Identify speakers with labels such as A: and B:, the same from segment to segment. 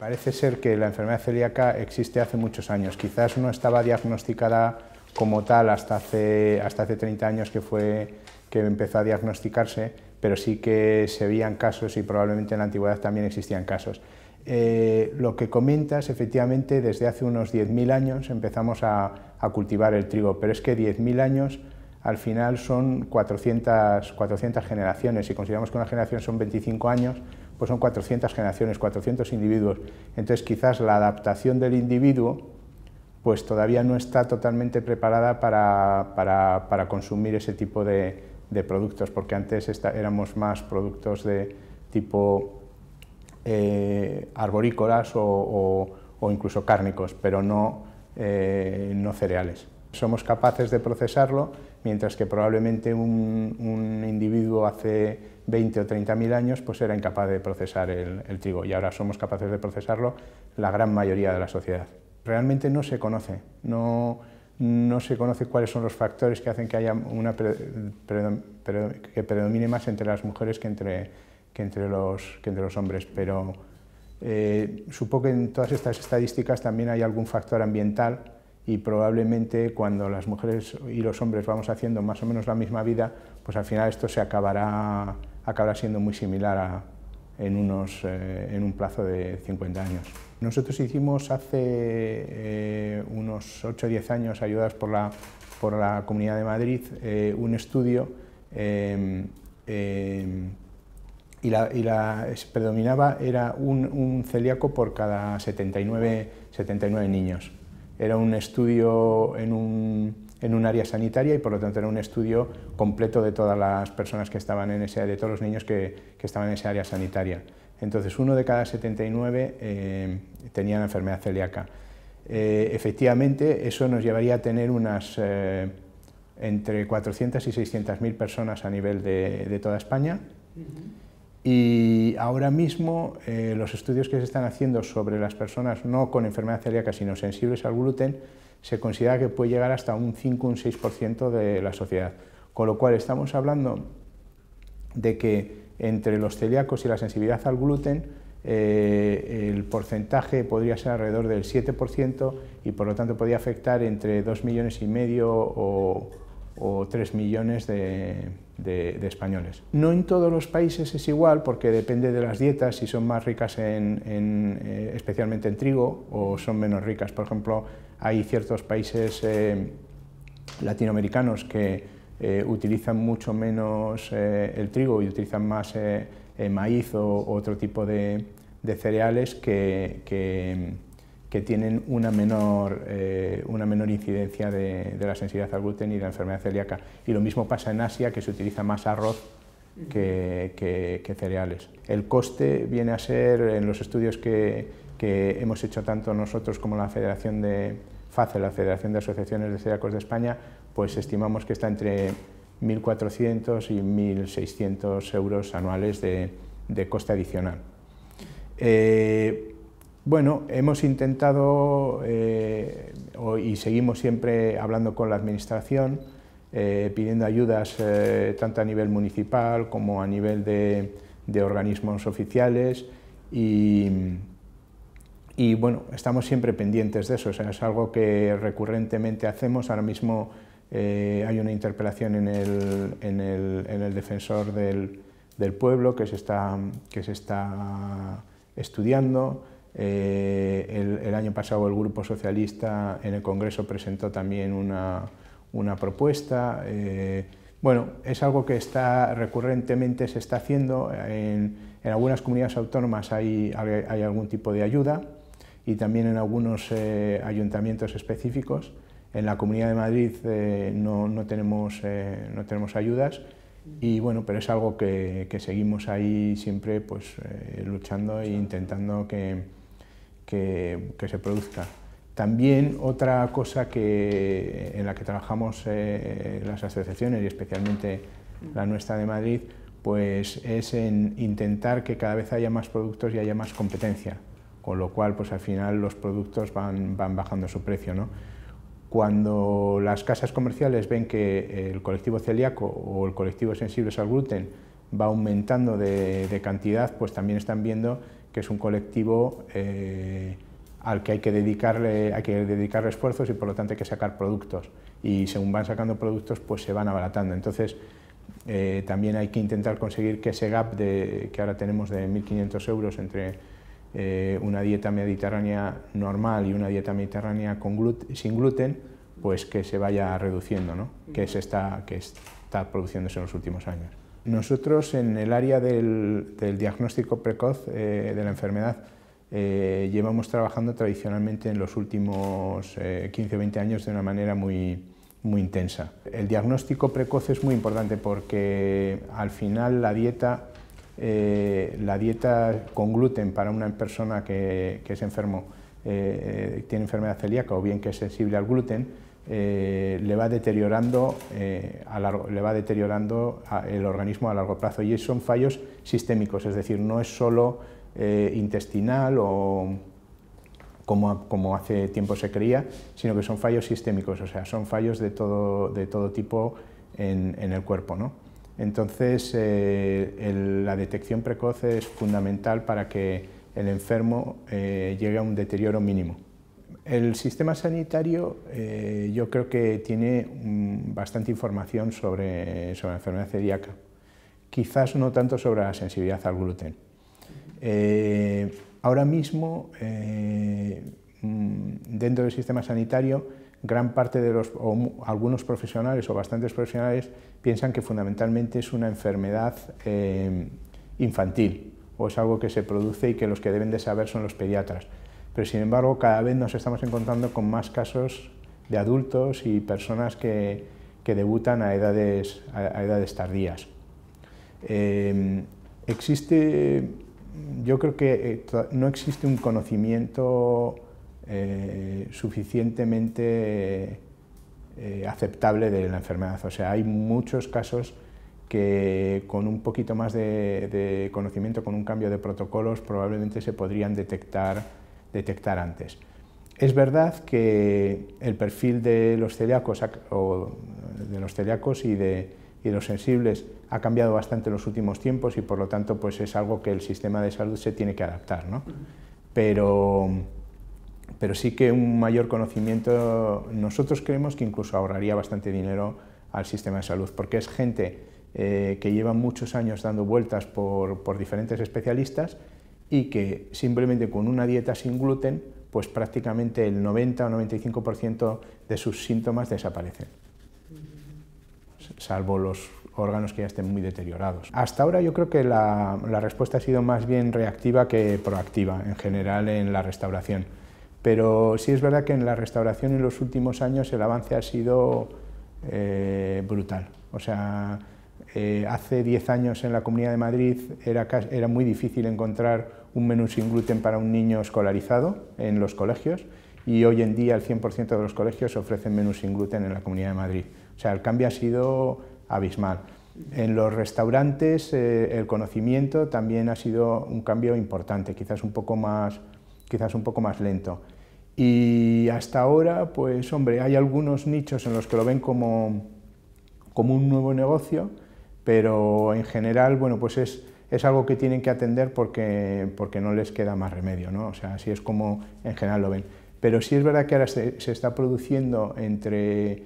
A: Parece ser que la enfermedad celíaca existe hace muchos años, quizás no estaba diagnosticada como tal hasta hace 30 años que empezó a diagnosticarse, pero sí que se veían casos y probablemente en la antigüedad también existían casos. Lo que comentas, efectivamente, desde hace unos 10.000 años empezamos a cultivar el trigo, pero es que 10.000 años al final son 400 generaciones. Si consideramos que una generación son 25 años, pues son 400 generaciones, 400 individuos. Entonces quizás la adaptación del individuo pues todavía no está totalmente preparada para consumir ese tipo de productos, porque antes éramos más productos de tipo arborícolas o incluso cárnicos, pero no cereales. Somos capaces de procesarlo, mientras que probablemente un individuo hace 20 o 30.000 años pues era incapaz de procesar el trigo, y ahora somos capaces de procesarlo la gran mayoría de la sociedad. Realmente no se conoce, no se conoce cuáles son los factores que hacen que haya que predomine más entre las mujeres que entre los hombres, pero supongo que en todas estas estadísticas también hay algún factor ambiental, y probablemente cuando las mujeres y los hombres vamos haciendo más o menos la misma vida, pues al final esto se acabará siendo muy similar en un plazo de 50 años. Nosotros hicimos hace unos 8 o 10 años, ayudados por la Comunidad de Madrid, un estudio y predominaba, era un celíaco por cada 79 niños. Era un estudio en un área sanitaria, y por lo tanto era un estudio completo de todas las personas que estaban en ese área, de todos los niños que estaban en esa área sanitaria. Entonces, 1 de cada 79 tenía la enfermedad celíaca. Efectivamente, eso nos llevaría a tener unas entre 400 y 600.000 personas a nivel de toda España. Y ahora mismo los estudios que se están haciendo sobre las personas no con enfermedad celíaca sino sensibles al gluten, se considera que puede llegar hasta un 5 o un 6% de la sociedad, con lo cual estamos hablando de que entre los celíacos y la sensibilidad al gluten el porcentaje podría ser alrededor del 7%, y por lo tanto podría afectar entre 2,5 millones o 3 millones de españoles. No en todos los países es igual, porque depende de las dietas, si son más ricas especialmente en trigo, o son menos ricas. Por ejemplo, hay ciertos países latinoamericanos que utilizan mucho menos el trigo y utilizan más maíz o otro tipo de cereales que tienen una menor incidencia de la sensibilidad al gluten y de la enfermedad celíaca. Y lo mismo pasa en Asia, que se utiliza más arroz que cereales. El coste viene a ser, en los estudios que hemos hecho tanto nosotros como la Federación de FACE, la Federación de Asociaciones de Celíacos de España, pues estimamos que está entre 1.400 y 1.600 euros anuales de coste adicional. Bueno, hemos intentado y seguimos siempre hablando con la Administración, pidiendo ayudas tanto a nivel municipal como a nivel de organismos oficiales, y bueno, estamos siempre pendientes de eso. O sea, es algo que recurrentemente hacemos. Ahora mismo hay una interpelación en el Defensor del Pueblo que se está estudiando. El año pasado el Grupo Socialista en el Congreso presentó también una propuesta. Bueno, es algo que recurrentemente se está haciendo. En algunas comunidades autónomas hay algún tipo de ayuda, y también en algunos ayuntamientos específicos. En la Comunidad de Madrid no tenemos ayudas, y bueno, pero es algo que seguimos ahí siempre pues, luchando e intentando que se produzca. También otra cosa en la que trabajamos las asociaciones, y especialmente la nuestra de Madrid, pues es en intentar que cada vez haya más productos y haya más competencia, con lo cual pues al final los productos van bajando su precio, ¿no? Cuando las casas comerciales ven que el colectivo celíaco o el colectivo sensibles al gluten va aumentando de cantidad, pues también están viendo que es un colectivo al que hay que dedicarle esfuerzos y por lo tanto hay que sacar productos, y según van sacando productos pues se van abaratando. Entonces también hay que intentar conseguir que ese gap que ahora tenemos de 1.500 euros entre una dieta mediterránea normal y una dieta mediterránea sin gluten, pues que se vaya reduciendo, ¿no? que está produciéndose en los últimos años. Nosotros en el área del diagnóstico precoz de la enfermedad llevamos trabajando tradicionalmente en los últimos 15 o 20 años de una manera muy intensa. El diagnóstico precoz es muy importante porque al final la dieta con gluten para una persona que es enfermo, tiene enfermedad celíaca o bien que es sensible al gluten, le va deteriorando el organismo a largo plazo, y son fallos sistémicos, es decir, no es solo intestinal o como hace tiempo se creía, sino que son fallos sistémicos, o sea, son fallos de todo tipo en el cuerpo, ¿no? Entonces, la detección precoz es fundamental para que el enfermo llegue a un deterioro mínimo. El sistema sanitario yo creo que tiene bastante información sobre la enfermedad celíaca, quizás no tanto sobre la sensibilidad al gluten. Ahora mismo, dentro del sistema sanitario, gran parte de algunos profesionales o bastantes profesionales piensan que fundamentalmente es una enfermedad infantil, o es algo que se produce y que los que deben de saber son los pediatras. Pero sin embargo, cada vez nos estamos encontrando con más casos de adultos y personas que debutan a edades tardías. Yo creo que no existe un conocimiento suficientemente aceptable de la enfermedad. O sea, hay muchos casos que con un poquito más de conocimiento, con un cambio de protocolos, probablemente se podrían detectar antes. Es verdad que el perfil de los celíacos y de los sensibles ha cambiado bastante en los últimos tiempos, y por lo tanto pues es algo que el sistema de salud se tiene que adaptar, ¿no? Pero sí que un mayor conocimiento, nosotros creemos que incluso ahorraría bastante dinero al sistema de salud, porque es gente que lleva muchos años dando vueltas por diferentes especialistas, y que simplemente con una dieta sin gluten, pues prácticamente el 90 o 95% de sus síntomas desaparecen, salvo los órganos que ya estén muy deteriorados. Hasta ahora yo creo que la respuesta ha sido más bien reactiva que proactiva en general en la restauración, pero sí es verdad que en la restauración en los últimos años el avance ha sido brutal. O sea, hace 10 años en la Comunidad de Madrid era muy difícil encontrar un menú sin gluten para un niño escolarizado en los colegios, y hoy en día el 100% de los colegios ofrecen menús sin gluten en la Comunidad de Madrid. O sea, el cambio ha sido abismal. En los restaurantes el conocimiento también ha sido un cambio importante, quizás un poco más lento. Y hasta ahora, pues hombre, hay algunos nichos en los que lo ven como un nuevo negocio, pero en general, bueno, pues es algo que tienen que atender porque no les queda más remedio, ¿no? O sea, así es como en general lo ven. Pero sí es verdad que ahora se está produciendo entre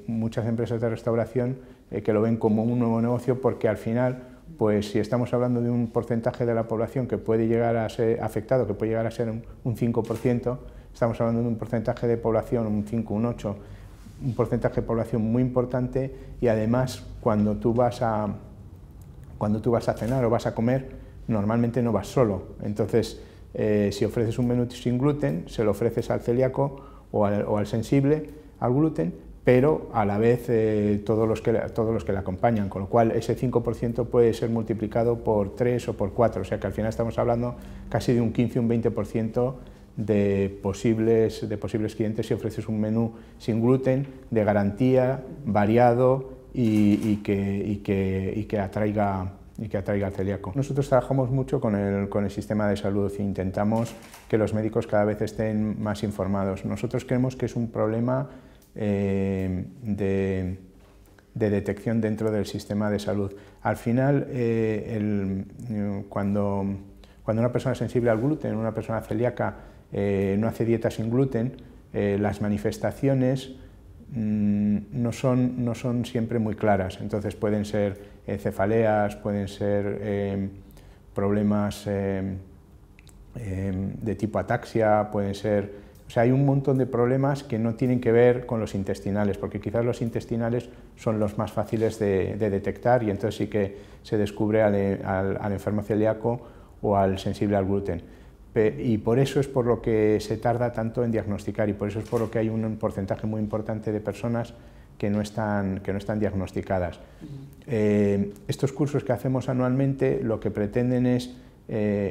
A: muchas empresas de restauración que lo ven como un nuevo negocio, porque al final, pues si estamos hablando de un porcentaje de la población que puede llegar a ser afectado, que puede llegar a ser un 5%, estamos hablando de un porcentaje de población, un 5, un 8, un porcentaje de población muy importante, y además cuando tú vas a cenar o vas a comer, normalmente no vas solo. Entonces, si ofreces un menú sin gluten, se lo ofreces al celíaco o al sensible al gluten, pero a la vez todos los que le acompañan, con lo cual ese 5% puede ser multiplicado por 3 o por 4, o sea que al final estamos hablando casi de un 15 o un 20% de posibles clientes si ofreces un menú sin gluten, de garantía, variado y que atraiga al celíaco. Nosotros trabajamos mucho con el sistema de salud e intentamos que los médicos cada vez estén más informados. Nosotros creemos que es un problema de detección dentro del sistema de salud. Al final, cuando Cuando una persona es sensible al gluten, una persona celíaca, no hace dieta sin gluten, las manifestaciones no son siempre muy claras. Entonces pueden ser cefaleas, pueden ser problemas de tipo ataxia, pueden ser... O sea, hay un montón de problemas que no tienen que ver con los intestinales, porque quizás los intestinales son los más fáciles de detectar y entonces sí que se descubre al enfermo celíaco o al sensible al gluten. Y por eso es por lo que se tarda tanto en diagnosticar y por eso es por lo que hay un porcentaje muy importante de personas que no están diagnosticadas. Estos cursos que hacemos anualmente lo que pretenden es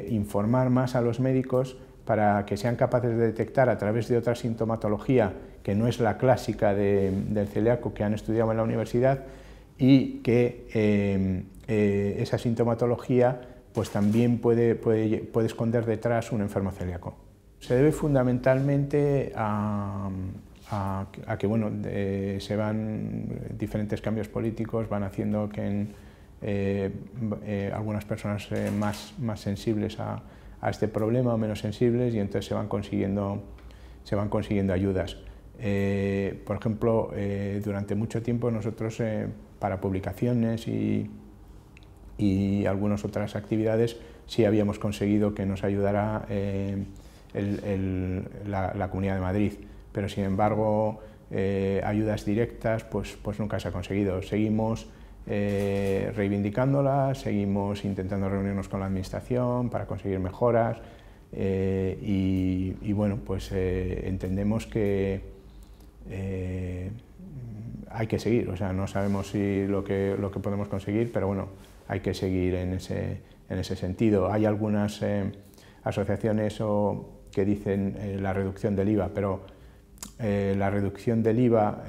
A: informar más a los médicos para que sean capaces de detectar a través de otra sintomatología que no es la clásica del celíaco que han estudiado en la universidad y que esa sintomatología pues también puede esconder detrás un enfermo celíaco. Se debe fundamentalmente a que bueno, se van diferentes cambios políticos, van haciendo que algunas personas más sensibles a este problema o menos sensibles y entonces se van consiguiendo ayudas. Por ejemplo, durante mucho tiempo nosotros para publicaciones y algunas otras actividades sí habíamos conseguido que nos ayudara la Comunidad de Madrid, pero sin embargo ayudas directas pues nunca se ha conseguido. Seguimos reivindicándolas, seguimos intentando reunirnos con la administración para conseguir mejoras y bueno, pues entendemos que hay que seguir, o sea, no sabemos si lo que podemos conseguir, pero bueno, hay que seguir en ese sentido. Hay algunas asociaciones que dicen la reducción del IVA, pero la reducción del IVA,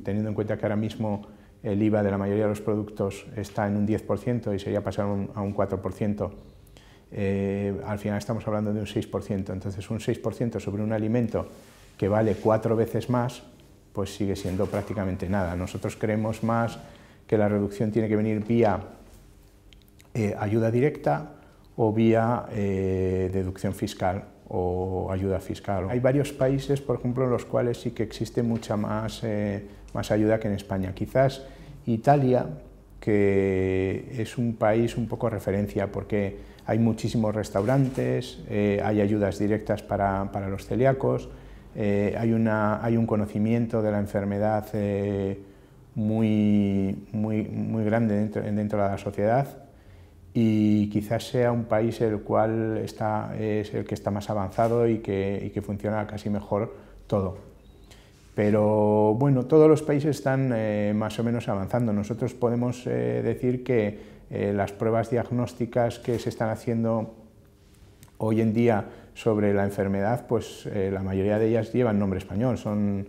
A: teniendo en cuenta que ahora mismo el IVA de la mayoría de los productos está en un 10% y sería pasar a un 4%, al final estamos hablando de un 6%, entonces un 6% sobre un alimento que vale 4 veces más, pues sigue siendo prácticamente nada. Nosotros creemos más que la reducción tiene que venir vía ayuda directa o vía deducción fiscal o ayuda fiscal. Hay varios países, por ejemplo, en los cuales sí que existe mucha más ayuda que en España. Quizás Italia, que es un país un poco referencia porque hay muchísimos restaurantes, hay ayudas directas para los celíacos, hay un conocimiento de la enfermedad muy grande dentro de la sociedad y quizás sea un país el cual es el que está más avanzado y que funciona casi mejor todo. Pero bueno, todos los países están más o menos avanzando. Nosotros podemos decir que las pruebas diagnósticas que se están haciendo hoy en día sobre la enfermedad, pues la mayoría de ellas llevan nombre español, son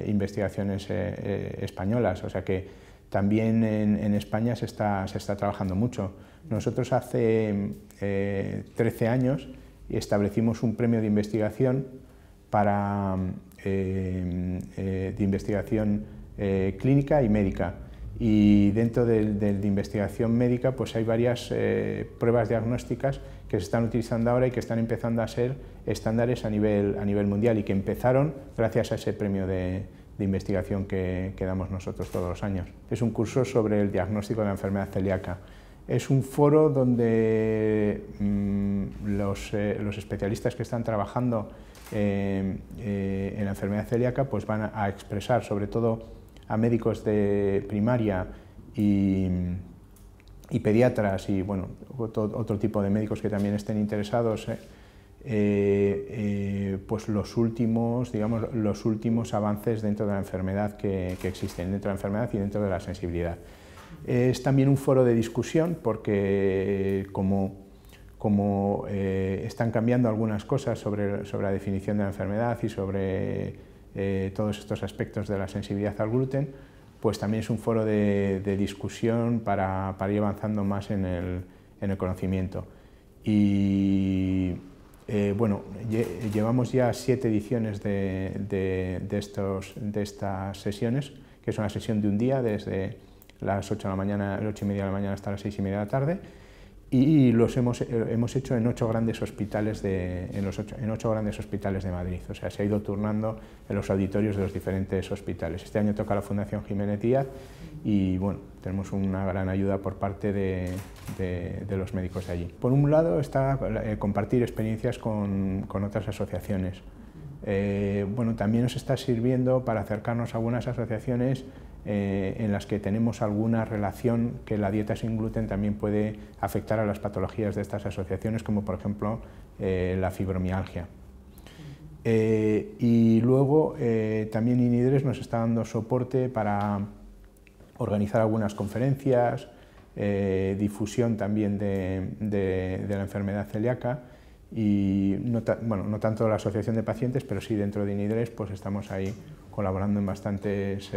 A: investigaciones españolas, o sea que también en España se está trabajando mucho. Nosotros hace 13 años establecimos un premio de investigación de investigación clínica y médica. Y dentro de investigación médica pues hay varias pruebas diagnósticas que se están utilizando ahora y que están empezando a ser estándares a nivel mundial y que empezaron gracias a ese premio de investigación que damos nosotros todos los años. Es un curso sobre el diagnóstico de la enfermedad celíaca. Es un foro donde los especialistas que están trabajando en la enfermedad celíaca pues van a expresar, sobre todo a médicos de primaria y pediatras y bueno, otro tipo de médicos que también estén interesados, pues los últimos avances dentro de la enfermedad que existen, dentro de la enfermedad y dentro de la sensibilidad. Es también un foro de discusión porque como están cambiando algunas cosas sobre la definición de la enfermedad y sobre todos estos aspectos de la sensibilidad al gluten, pues también es un foro de discusión para ir avanzando más en el conocimiento. Y bueno, llevamos ya 7 ediciones de estas sesiones, que es una sesión de un día, desde las 8 de la mañana, 8:30 de la mañana hasta las 6:30 de la tarde, y los hemos hecho en 8 grandes hospitales en 8 grandes hospitales de Madrid. O sea, se ha ido turnando en los auditorios de los diferentes hospitales. Este año toca la Fundación Jiménez Díaz y bueno, tenemos una gran ayuda por parte de los médicos de allí. Por un lado está compartir experiencias con otras asociaciones. Bueno, también nos está sirviendo para acercarnos a algunas asociaciones en las que tenemos alguna relación que la dieta sin gluten también puede afectar a las patologías de estas asociaciones, como por ejemplo la fibromialgia. Y luego también INIDRES nos está dando soporte para organizar algunas conferencias, difusión también de la enfermedad celíaca, y no tanto la asociación de pacientes, pero sí dentro de INIDRES pues estamos ahí colaborando en bastantes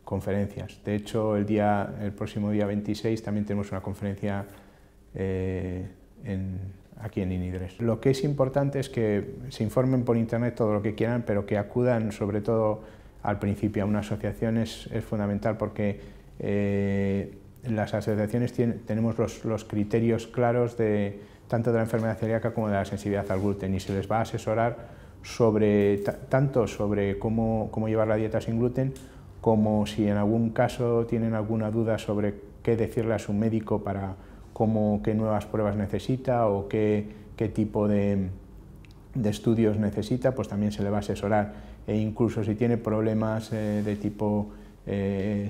A: conferencias. De hecho, el próximo día 26 también tenemos una conferencia aquí en INIDRES. Lo que es importante es que se informen por internet todo lo que quieran, pero que acudan sobre todo al principio a una asociación es fundamental, porque las asociaciones tenemos los criterios claros tanto de la enfermedad celíaca como de la sensibilidad al gluten, y se les va a asesorar tanto sobre cómo llevar la dieta sin gluten, como si en algún caso tienen alguna duda sobre qué decirle a su médico para qué nuevas pruebas necesita o qué tipo de estudios necesita, pues también se le va a asesorar. E incluso si tiene problemas de tipo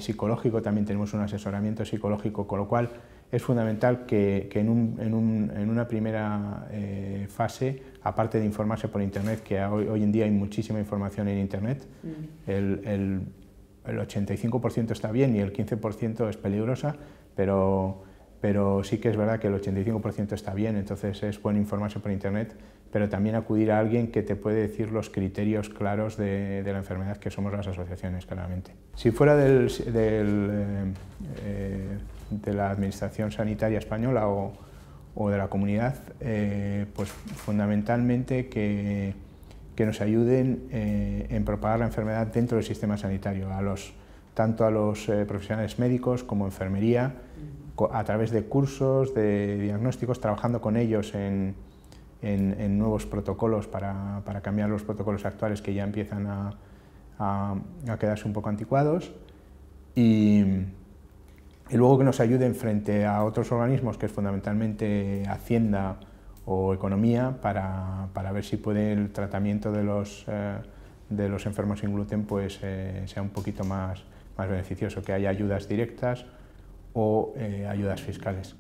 A: psicológico, también tenemos un asesoramiento psicológico, con lo cual es fundamental que en una primera fase, aparte de informarse por internet, que hoy en día hay muchísima información en internet, el 85% está bien y el 15% es peligrosa, pero sí que es verdad que el 85% está bien, entonces es bueno informarse por internet, pero también acudir a alguien que te puede decir los criterios claros de la enfermedad, que somos las asociaciones, claramente. Si fuera de la Administración Sanitaria Española o de la comunidad, pues fundamentalmente que nos ayuden en propagar la enfermedad dentro del sistema sanitario, tanto a los profesionales médicos como enfermería, a través de cursos, de diagnósticos, trabajando con ellos en nuevos protocolos para cambiar los protocolos actuales que ya empiezan a quedarse un poco anticuados, y luego que nos ayuden frente a otros organismos, que es fundamentalmente Hacienda o Economía, para ver si puede el tratamiento de los enfermos sin gluten pues, sea un poquito más beneficioso, que haya ayudas directas o ayudas fiscales.